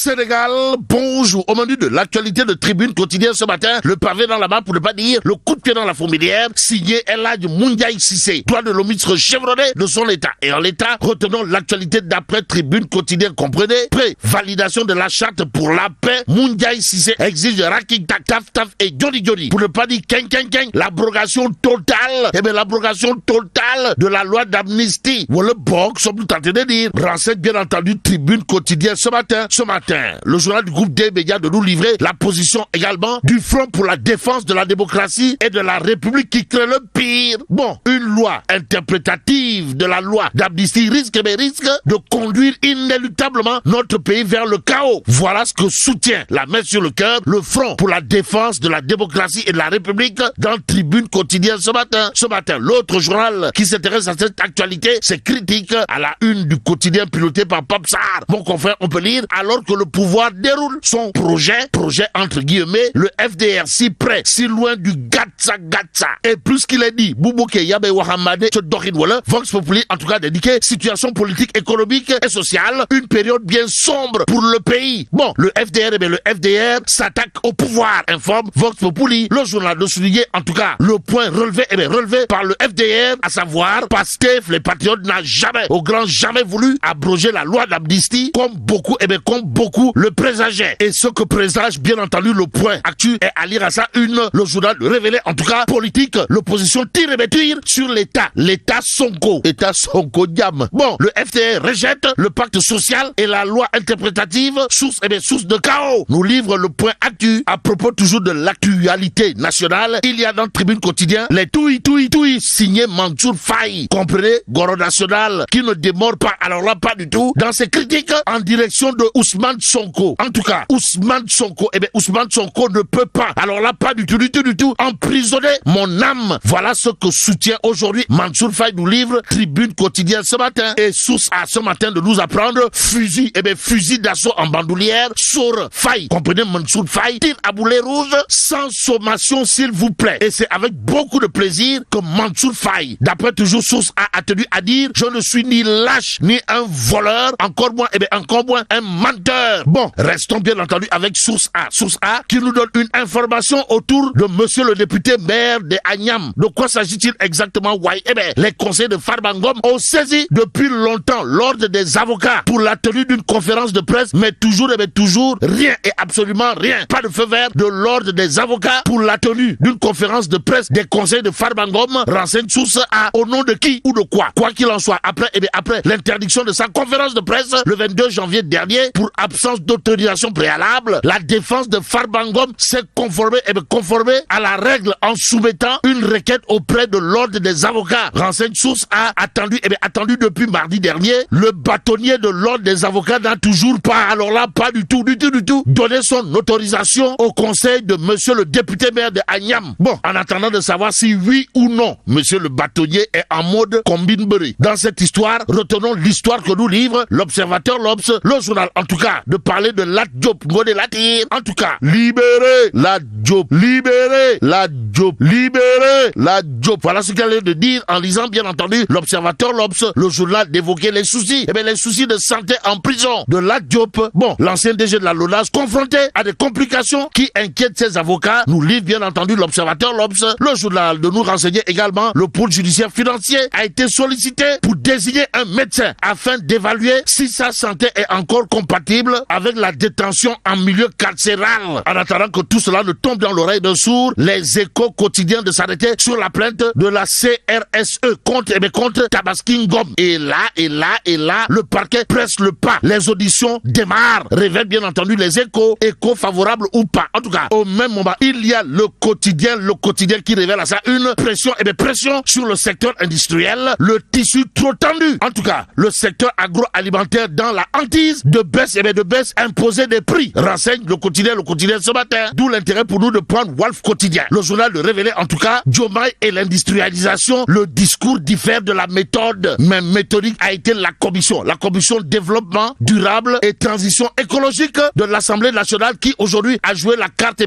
Sénégal, bonjour. Au menu de l'actualité de Tribune quotidienne ce matin, le pavé dans la main pour ne pas dire le coup de pied dans la fourmilière, signé El Hadji Moundiaye Cissé, droit de l'homme chevronné de son état. Et en l'état, retenons l'actualité d'après Tribune quotidienne, comprenez, pré-validation de la charte pour la paix, Moundiaye Cissé exige Raking Tak Taf Taf et Jody Jody. Pour ne pas dire Ken, l'abrogation totale, l'abrogation totale de la loi d'amnistie. Ou le BOC, sommes-nous tentés de dire, renseigne bien entendu Tribune quotidienne ce matin, le journal du groupe des médias de nous livrer la position également du Front pour la défense de la démocratie et de la République qui crée le pire. Bon, une loi interprétative de la loi d'amnistie risque de conduire inéluctablement notre pays vers le chaos. Voilà ce que soutient la main sur le cœur le Front pour la défense de la démocratie et de la République dans Tribune quotidienne ce matin. L'autre journal qui s'intéresse à cette actualité, c'est Critique à la une du quotidien piloté par Papsar. Mon confrère, on peut lire, alors que le pouvoir déroule son projet entre guillemets, le FDR si près, si loin du gatsa. Et plus qu'il est dit, Boubouke Yabe Wahamade, Tchodorin Wala, Vox Populi, en tout cas dédiqué, situation politique, économique et sociale, une période bien sombre pour le pays. Bon, le FDR s'attaque au pouvoir, informe Vox Populi. Le journal de souligner, en tout cas, le point relevé par le FDR, à savoir, Pastef, les patriotes n'a jamais voulu abroger la loi d'amnistie, comme beaucoup le présageaient. Et ce que présage, bien entendu, le point actu est à lire à ça le journal révélé, en tout cas, politique, l'opposition tire et tire sur l'État Sonko diam. Bon, le FDR rejette le pacte social et la loi interprétative, source de chaos. Nous livre le point actu à propos toujours de l'actualité nationale. Il y a dans Tribune quotidien les touilles signé Mansour Faye. Comprenez, Goro National qui ne démord pas, alors là pas du tout, dans ses critiques en direction de Ousmane Sonko. En tout cas, Ousmane Sonko ne peut pas, alors là pas du tout, emprisonner mon âme. Voilà ce que soutient aujourd'hui Mansour Faye, nous livre Tribune quotidienne ce matin. Et source à ce matin de nous apprendre fusil d'assaut en bandoulière sur Faye. Comprenez, Mansour Faye tire à boulet rouge sans sommation s'il vous plaît. Et c'est avec beaucoup de plaisir que Mansour Faye, d'après toujours source a tenu à dire, je ne suis ni lâche ni un voleur, encore moins un menteur. Bon, restons bien entendu avec source A qui nous donne une information autour de monsieur le député maire de Agnam. De quoi s'agit-il exactement? Les conseils de Farba Ngom ont saisi depuis longtemps l'ordre des avocats pour la tenue d'une conférence de presse, mais toujours rien et absolument rien. Pas de feu vert de l'ordre des avocats pour la tenue d'une conférence de presse des conseils de Farba Ngom, renseigne source A, au nom de qui ou de quoi. Quoi qu'il en soit, après l'interdiction de sa conférence de presse le 22 janvier dernier pour absence d'autorisation préalable, la défense de Farba Ngom s'est conformée à la règle en soumettant une requête auprès de l'ordre des avocats. Renseigne source A, attendu depuis mardi dernier. Le bâtonnier de l'ordre des avocats n'a toujours pas, alors là pas du tout, donné son autorisation au conseil de monsieur le député maire de Agnam. Bon, en attendant de savoir si oui ou non monsieur le bâtonnier est en mode combine beurré. Dans cette histoire, retenons l'histoire que nous livre l'Observateur, l'Obs, le journal, en tout cas, de parler de Lat Diop, Ngodé Latir. En tout cas, libérez Lat Diop. Voilà ce qu'elle est de dire en lisant, bien entendu, l'Observateur, l'Obs, le journal d'évoquer les soucis. Les soucis de santé en prison de Lat Diop. Bon, l'ancien DG de la LONASE confronté à des complications qui inquiètent ses avocats. Nous livre, bien entendu, l'Observateur, l'Obs, le journal de nous renseigner également le pôle judiciaire financier a été sollicité pour désigner un médecin afin d'évaluer si sa santé est encore compatible avec la détention en milieu carcéral. En attendant que tout cela ne tombe dans l'oreille d'un sourd, les Échos quotidiens de s'arrêter sur la plainte de la CRSE contre Tabaski Ngom. Et là, le parquet presse le pas. Les auditions démarrent. Révèle bien entendu les Échos favorables ou pas. En tout cas, au même moment, il y a le quotidien qui révèle à ça une pression sur le secteur industriel, le tissu trop tendu. En tout cas, le secteur agroalimentaire dans la hantise de baisse imposer des prix. Renseigne le quotidien ce matin. D'où l'intérêt pour nous de prendre Wolf Quotidien. Le journal de révéler en tout cas Diomaye et l'industrialisation. Le discours diffère de la méthode. Même méthodique a été la commission développement durable et transition écologique de l'Assemblée nationale qui aujourd'hui a joué la carte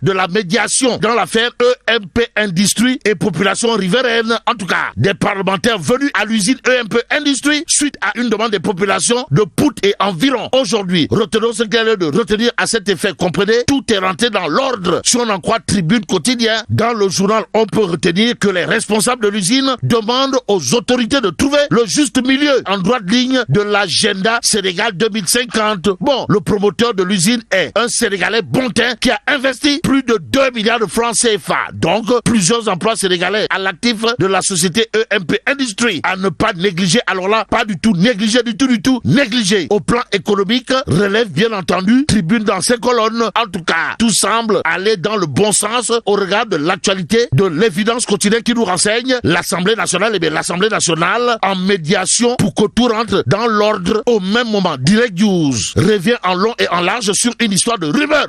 de la médiation dans l'affaire EMP Industrie et population riveraine. En tout cas, des parlementaires venus à l'usine EMP Industrie suite à une demande des populations de Pout et environ. Aujourd'hui, aujourd'hui. Retenons ce qu'il y a de retenir à cet effet. Comprenez, tout est rentré dans l'ordre. Si on en croit Tribune Quotidien, dans le journal, on peut retenir que les responsables de l'usine demandent aux autorités de trouver le juste milieu en droite ligne de l'agenda Sénégal 2050. Bon, le promoteur de l'usine est un Sénégalais bon teint qui a investi plus de 2 milliards de francs CFA. Donc, plusieurs emplois sénégalais à l'actif de la société EMP Industrie. À ne pas négliger, alors là, pas du tout négliger, du tout négliger. Au plan économique, relève bien entendu Tribune dans ses colonnes. En tout cas, tout semble aller dans le bon sens au regard de l'actualité, de l'évidence quotidienne qui nous renseigne l'Assemblée nationale. Eh bien, l'Assemblée nationale en médiation pour que tout rentre dans l'ordre au même moment. Direct News revient en long et en large sur une histoire de rumeur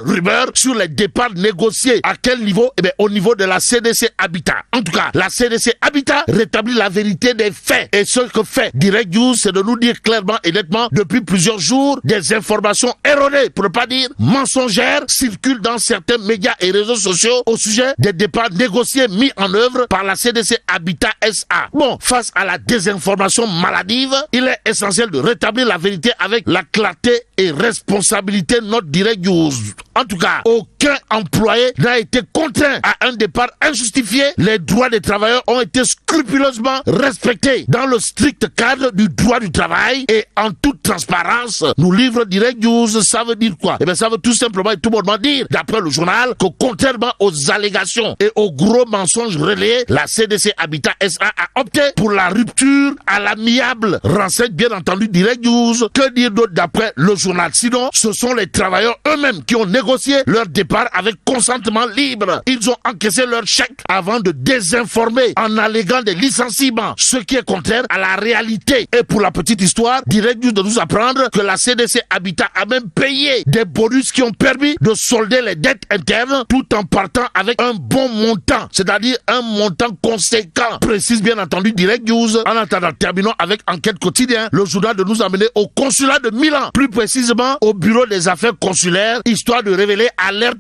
sur les départs négociés. À quel niveau? Eh bien, au niveau de la CDC Habitat. En tout cas, la CDC Habitat rétablit la vérité des faits. Et ce que fait Direct News, c'est de nous dire clairement et nettement, depuis plusieurs jours, des informations erronées, pour ne pas dire mensongères, circulent dans certains médias et réseaux sociaux au sujet des départs négociés mis en œuvre par la CDC Habitat SA. Bon, face à la désinformation maladive, il est essentiel de rétablir la vérité avec la clarté et responsabilité de notre Direct News. En tout cas, aucun employé n'a été contraint à un départ injustifié. Les droits des travailleurs ont été scrupuleusement respectés dans le strict cadre du droit du travail et en toute transparence. Nous livre Direct News. Ça veut dire quoi? Eh bien, ça veut tout simplement et tout bonnement dire, d'après le journal, que contrairement aux allégations et aux gros mensonges relayés, la CDC Habitat SA a opté pour la rupture à l'amiable. Renseigne bien entendu Direct News. Que dire d'autre d'après le journal? Sinon, ce sont les travailleurs eux-mêmes qui ont négocié leur départ avec consentement libre. Ils ont encaissé leur chèque avant de désinformer en alléguant des licenciements, ce qui est contraire à la réalité. Et pour la petite histoire, Direct News de nous apprendre que la CDC Habitat a même payé des bonus qui ont permis de solder les dettes internes tout en partant avec un bon montant, c'est-à-dire un montant conséquent, précise bien entendu Direct News. En attendant, terminons avec Enquête Quotidien, le journal de nous amener au consulat de Milan, plus précisément au bureau des affaires consulaires, histoire de révéler alerte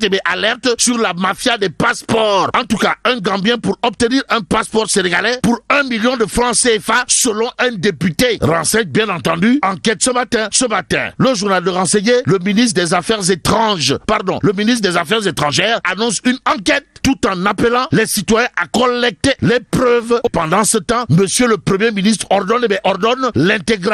sur la mafia des passeports. En tout cas, un Gambien pour obtenir un passeport sénégalais pour 1 million de francs CFA selon un député. Renseigne bien entendu Enquête ce matin. Le journal de renseigner, le ministre des Affaires étrangères annonce une enquête tout en appelant les citoyens à collecter les preuves. Pendant ce temps, monsieur le Premier ministre ordonne l'intégration